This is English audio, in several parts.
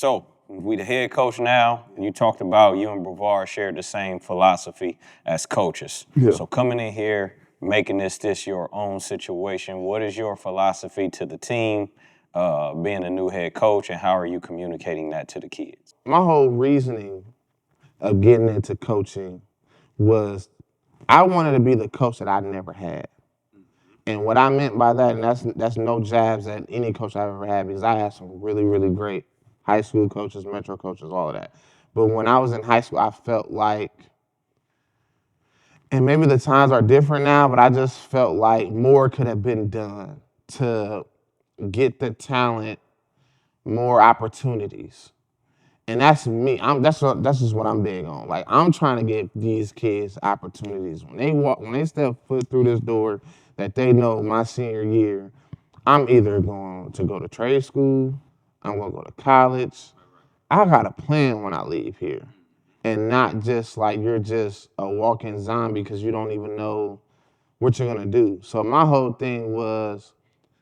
So we the head coach now, and you talked about you and Brevard shared the same philosophy as coaches. Yeah. So coming in here, making this your own situation, what is your philosophy to the team, being a new head coach, and how are you communicating that to the kids? My whole reasoning of getting into coaching was I wanted to be the coach that I never had. And what I meant by that, and that's no jabs at any coach I've ever had, because I had some really, really great high school coaches, metro coaches, all of that. But when I was in high school, I felt like, and maybe the times are different now, but I just felt like more could have been done to get the talent more opportunities. And that's me. That's just what I'm big on. Like, I'm trying to give these kids opportunities. When they step foot through this door, that they know my senior year, I'm either going to go to trade school, I'm going to go to college. I got a plan when I leave here. And not just like you're just a walking zombie because you don't even know what you're going to do. So my whole thing was,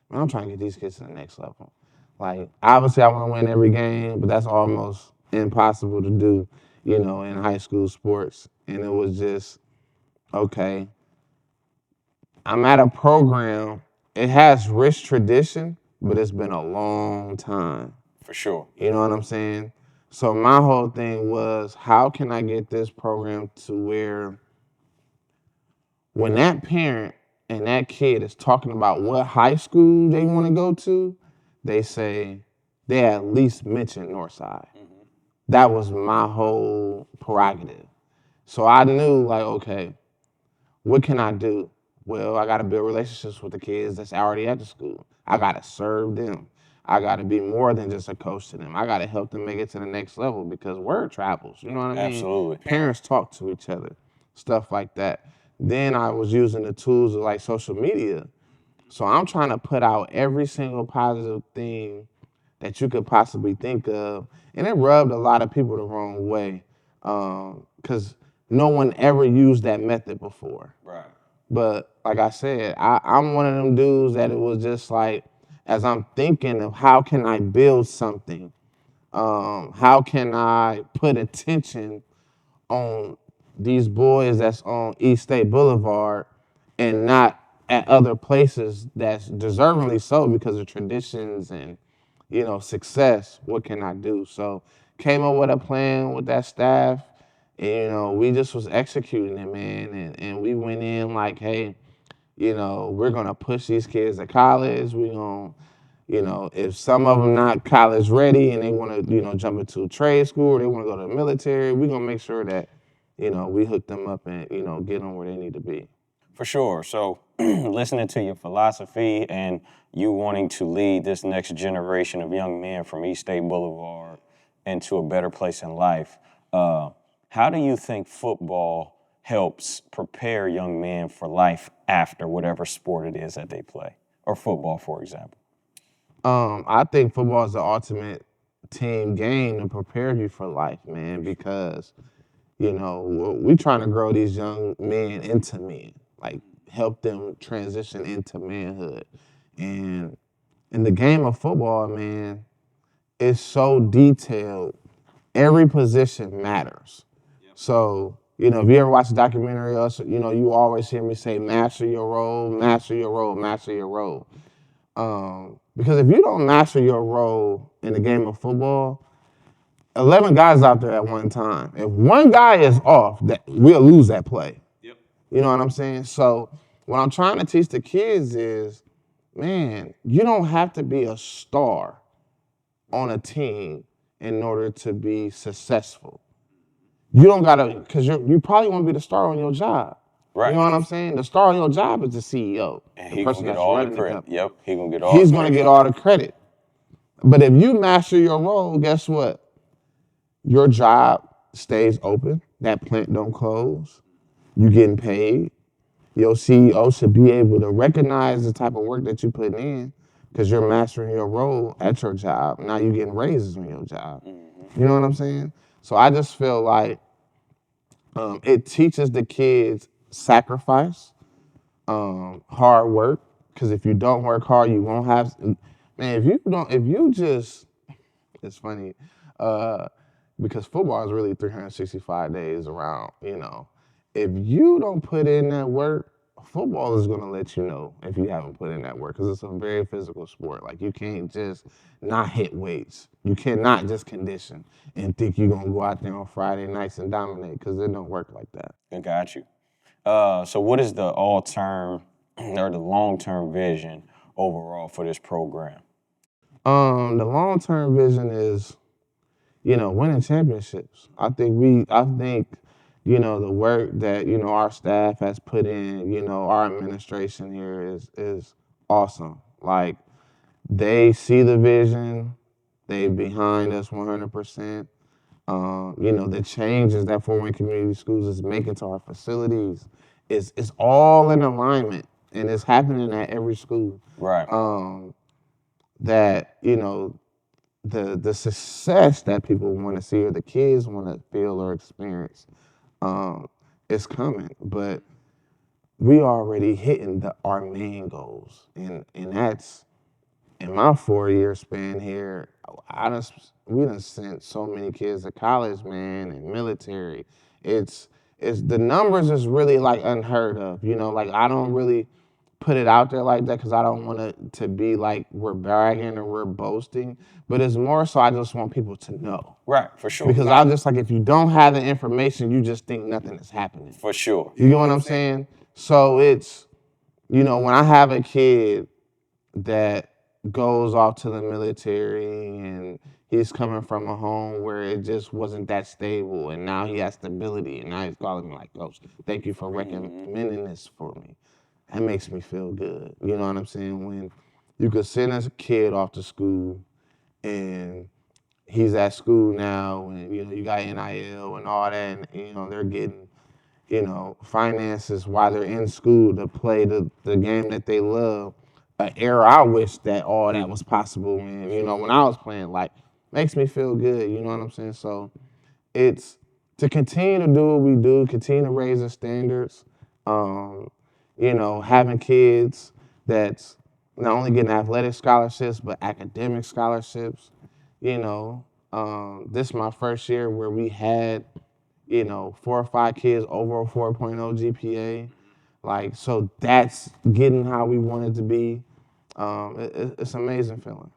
man, I'm trying to get these kids to the next level. Like, obviously I want to win every game, but that's almost impossible to do, in high school sports. And it was just, okay, I'm at a program, it has rich tradition, but it's been a long time. For sure. You know what I'm saying? So my whole thing was, how can I get this program to where when that parent and that kid is talking about what high school they want to go to, they say they at least mention Northside. That was my whole prerogative. So I knew, like, okay, what can I do? Well, I got to build relationships with the kids that's already at the school. I got to serve them. I got to be more than just a coach to them. I got to help them make it to the next level because word travels. You know what I mean? Absolutely. Parents talk to each other, stuff like that. Then I was using the tools of like social media. So I'm trying to put out every single positive thing that you could possibly think of. And it rubbed a lot of people the wrong way because no one ever used that method before. Right. But like I said, I'm one of them dudes that it was just like, as I'm thinking of how can I build something, how can I put attention on these boys that's on East State Boulevard and not at other places that's deservingly so because of traditions and, success. What can I do? So came up with a plan with that staff. And, we just was executing it, man. And we went in like, hey, we're going to push these kids to college. We're going to, if some of them not college ready and they want to, jump into a trade school or they want to go to the military, we're going to make sure that, we hook them up and, get them where they need to be. For sure. So listening to your philosophy and you wanting to lead this next generation of young men from East State Boulevard into a better place in life, how do you think football helps prepare young men for life after whatever sport it is that they play, or football, for example? I think football is the ultimate team game to prepare you for life, man, because, we're trying to grow these young men into men, like help them transition into manhood. And in the game of football, man, it's so detailed. Every position matters. So, if you ever watch a documentary, you always hear me say, master your role, master your role, master your role. Because if you don't master your role in the game of football, 11 guys out there at one time. If one guy is off, we'll lose that play. Yep. You know what I'm saying? So what I'm trying to teach the kids is, man, you don't have to be a star on a team in order to be successful. You don't gotta, because you probably want to be the star on your job. Right. You know what I'm saying? The star on your job is the CEO, And the he person gonna get that's all the running the credit. company. Yep, he gonna get all. He's gonna get all the credit. But if you master your role, guess what? Your job stays open. That plant don't close. You getting paid. Your CEO should be able to recognize the type of work that you put in because you're mastering your role at your job. Now you're getting raises on your job. You know what I'm saying? So I just feel like it teaches the kids sacrifice, hard work. Because if you don't work hard, you won't have. Man, if you just, it's funny. uh, because football is really 365 days around. If you don't put in that work, football is gonna let you know if you haven't put in that work because it's a very physical sport. Like you can't just not hit weights. You cannot just condition and think you're gonna go out there on Friday nights and dominate because it don't work like that. I got you. So what is the all-term or the long-term vision overall for this program? The long term vision is, winning championships. I think, the work that, our staff has put in, our administration here is awesome. Like they see the vision, they behind us 100%. The changes that Fort Wayne Community Schools is making to our facilities is all in alignment and it's happening at every school. Right. That, the success that people want to see or the kids want to feel or experience is coming. But we already hitting our main goals. And that's in my 4 year span here, we done sent so many kids to college, man, and military. It's the numbers is really like unheard of. Like I don't really put it out there like that because I don't want it to be like we're bragging or we're boasting. But it's more so I just want people to know. Right, for sure. Because I'm just like, if you don't have the information, you just think nothing is happening. For sure. You know what I'm saying? So it's, when I have a kid that goes off to the military and he's coming from a home where it just wasn't that stable and now he has stability and now he's calling me like, Coach, thank you for recommending this for me. That makes me feel good. You know what I'm saying? When you could send a kid off to school and he's at school now and, you got NIL and all that and, they're getting, finances while they're in school to play the game that they love. An era I wish that all that was possible in, when I was playing, like, makes me feel good, you know what I'm saying? So it's to continue to do what we do, continue to raise the standards, having kids that's not only getting athletic scholarships, but academic scholarships, this is my first year where we had, 4 or 5 kids over a 4.0 GPA. Like, so that's getting how we want it to be. It's an amazing feeling.